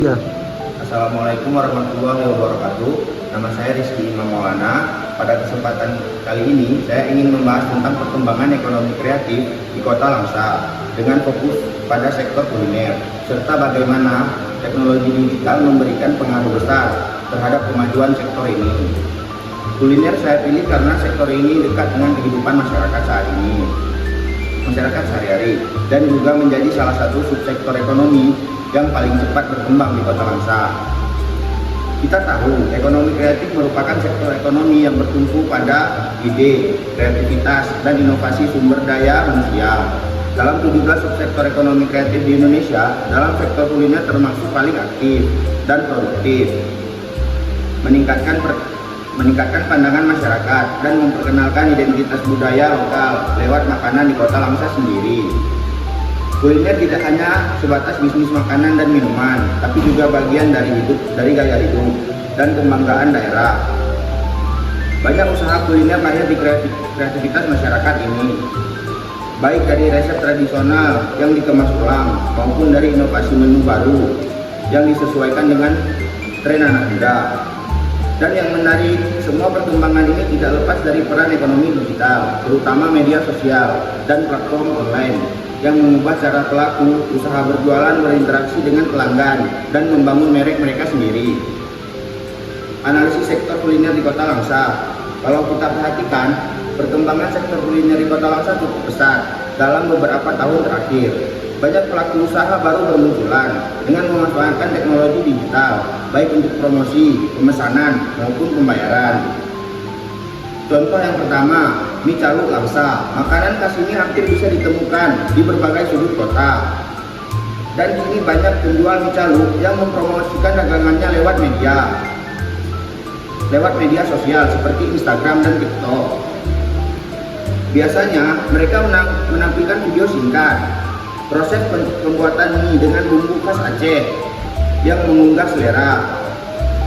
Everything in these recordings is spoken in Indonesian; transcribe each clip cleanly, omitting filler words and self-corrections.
Ya, Assalamualaikum warahmatullahi wabarakatuh. Nama saya Rizky Imam Maulana. Pada kesempatan kali ini, saya ingin membahas tentang perkembangan ekonomi kreatif di Kota Langsa dengan fokus pada sektor kuliner, serta bagaimana teknologi digital memberikan pengaruh besar terhadap kemajuan sektor ini. Kuliner saya pilih karena sektor ini dekat dengan kehidupan masyarakat saat ini, masyarakat sehari-hari, dan juga menjadi salah satu subsektor ekonomi yang paling cepat berkembang di Kota Langsa. Kita tahu, ekonomi kreatif merupakan sektor ekonomi yang bertumpu pada ide, kreativitas, dan inovasi sumber daya manusia. Dalam 17 subsektor ekonomi kreatif di Indonesia, dalam sektor kuliner termasuk paling aktif dan produktif, meningkatkan pandangan masyarakat dan memperkenalkan identitas budaya lokal lewat makanan di Kota Langsa sendiri. Kuliner tidak hanya sebatas bisnis makanan dan minuman, tapi juga bagian dari gaya hidup dan kebanggaan daerah. Banyak usaha kuliner lahir di kreativitas masyarakat ini, baik dari resep tradisional yang dikemas ulang maupun dari inovasi menu baru yang disesuaikan dengan tren anak muda. Dan yang menarik, semua perkembangan ini tidak lepas dari peran ekonomi digital, terutama media sosial dan platform online yang mengubah cara pelaku usaha berjualan berinteraksi dengan pelanggan dan membangun merek mereka sendiri. Analisis sektor kuliner di Kota Langsa. Kalau kita perhatikan, perkembangan sektor kuliner di Kota Langsa cukup pesat dalam beberapa tahun terakhir. Banyak pelaku usaha baru bermunculan dengan memanfaatkan teknologi digital, baik untuk promosi, pemesanan, maupun pembayaran. Contoh yang pertama, mie caluk Langsa. Makanan khas ini hampir bisa ditemukan di berbagai sudut kota. Dan kini banyak penjual mie caluk yang mempromosikan dagangannya lewat media sosial seperti Instagram dan TikTok. Biasanya mereka menampilkan video singkat proses pembuatan mie dengan bumbu khas Aceh yang menggugah selera.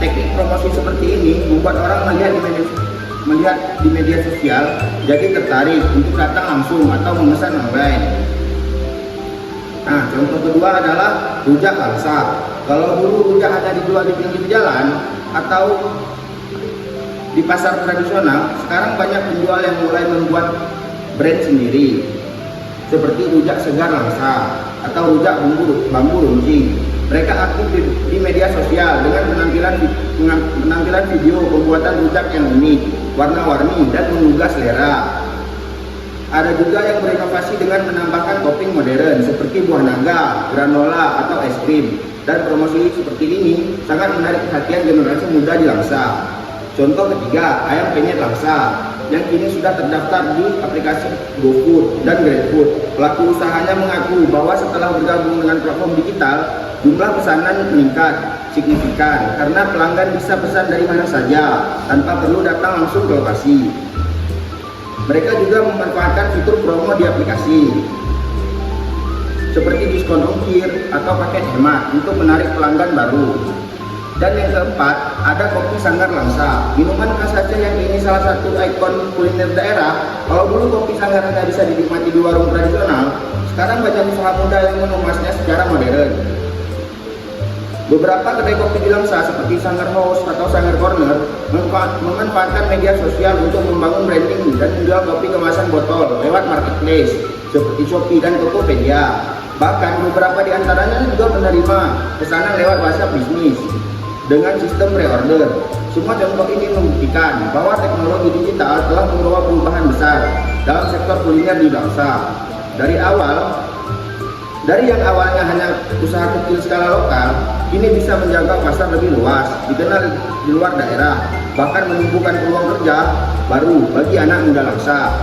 Teknik promosi seperti ini membuat orang melihat di media sosial jadi tertarik untuk datang langsung atau memesan online. Nah, contoh kedua adalah rujak Langsa. Kalau dulu rujak hanya dijual di pinggir jalan atau di pasar tradisional, sekarang banyak penjual yang mulai membuat brand sendiri seperti rujak segar Langsa atau rujak bambu runcing. Mereka aktif di media sosial dengan penampilan video pembuatan rujak yang unik, warna-warni, dan menggugah selera. Ada juga yang berinovasi dengan menambahkan topping modern seperti buah naga, granola, atau es krim. Dan promosi seperti ini sangat menarik perhatian generasi muda di Langsa. Contoh ketiga, ayam penyet Langsa yang kini sudah terdaftar di aplikasi GoFood dan GrabFood. Pelaku usahanya mengaku bahwa setelah bergabung dengan platform digital, jumlah pesanan meningkat signifikan karena pelanggan bisa pesan dari mana saja tanpa perlu datang langsung ke lokasi. Mereka juga memanfaatkan fitur promo di aplikasi seperti diskon ongkir atau paket hemat untuk menarik pelanggan baru. Dan yang keempat, ada kopi Sanggar Langsa, minuman khas Aceh yang ini salah satu ikon kuliner daerah. Kalau dulu kopi Sanggar hanya bisa dinikmati di warung tradisional, sekarang banyak usaha muda yang mengemasnya secara modern. Beberapa kedai kopi di Langsa seperti Sanggar House atau Sanggar Corner memanfaatkan media sosial untuk membangun branding dan menjual kopi kemasan botol lewat marketplace seperti Shopee dan Tokopedia. Bahkan beberapa di antaranya juga menerima pesanan lewat WhatsApp bisnis dengan sistem pre-order. Semua contoh ini membuktikan bahwa teknologi digital telah membawa perubahan besar dalam sektor kuliner di Langsa. Dari yang awalnya hanya usaha kecil skala lokal, kini bisa menjangkau pasar lebih luas, dikenal di luar daerah, bahkan menumbuhkan peluang kerja baru bagi anak muda Langsa.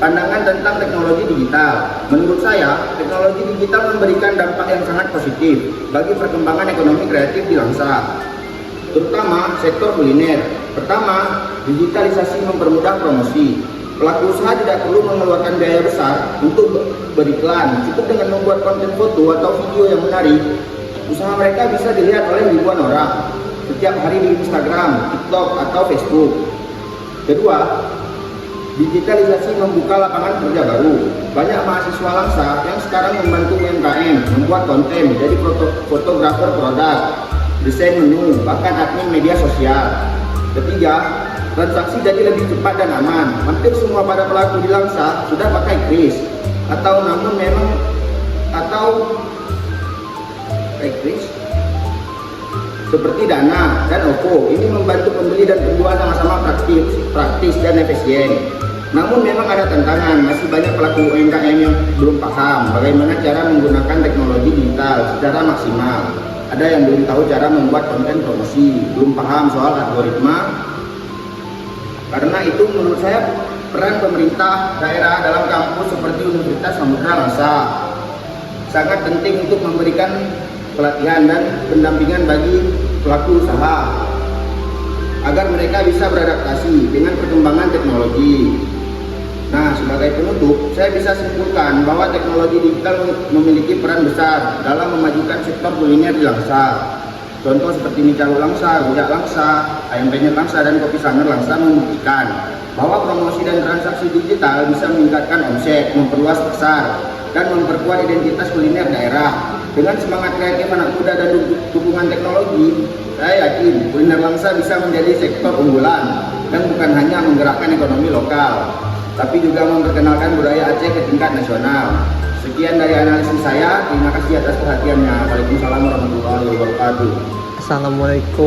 Pandangan tentang teknologi digital. Menurut saya, teknologi digital memberikan dampak yang sangat positif bagi perkembangan ekonomi kreatif di Langsa, terutama sektor kuliner. Pertama, digitalisasi mempermudah promosi. Pelaku usaha tidak perlu mengeluarkan biaya besar untuk beriklan. Cukup dengan membuat konten foto atau video yang menarik, usaha mereka bisa dilihat oleh ribuan orang setiap hari di Instagram, TikTok, atau Facebook. Kedua, digitalisasi membuka lapangan kerja baru. banyak mahasiswa Langsa yang sekarang membantu UMKM, membuat konten, jadi fotografer produk, desain menu, bahkan admin media sosial. Ketiga, transaksi jadi lebih cepat dan aman. Hampir semua para pelaku di Langsa sudah pakai kris atau seperti Dana dan OVO. Ini membantu pembeli dan penjual sama-sama praktis dan efisien. Namun memang ada tantangan, masih banyak pelaku UMKM yang belum paham bagaimana cara menggunakan teknologi digital secara maksimal. Ada yang belum tahu cara membuat konten promosi, belum paham soal algoritma. Karena itu menurut saya peran pemerintah daerah dalam kampus seperti Universitas Samudra Langsa sangat penting untuk memberikan pelatihan dan pendampingan bagi pelaku usaha agar mereka bisa beradaptasi dengan perkembangan teknologi. Nah, sebagai penutup, saya bisa simpulkan bahwa teknologi digital memiliki peran besar dalam memajukan sektor kuliner di Langsa. Contoh seperti mie Calu Langsa, rujak Langsa, ayam penyet Langsa, dan kopi Sanger Langsa membuktikan bahwa promosi dan transaksi digital bisa meningkatkan omset, memperluas pasar, dan memperkuat identitas kuliner daerah. Dengan semangat kreatif anak muda dan dukungan teknologi, saya yakin kuliner Langsa bisa menjadi sektor unggulan dan bukan hanya menggerakkan ekonomi lokal, tapi juga memperkenalkan budaya Aceh ke tingkat nasional. Sekian dari analisis saya, terima kasih atas perhatiannya. Waalaikumsalam warahmatullahi wabarakatuh. Assalamualaikum.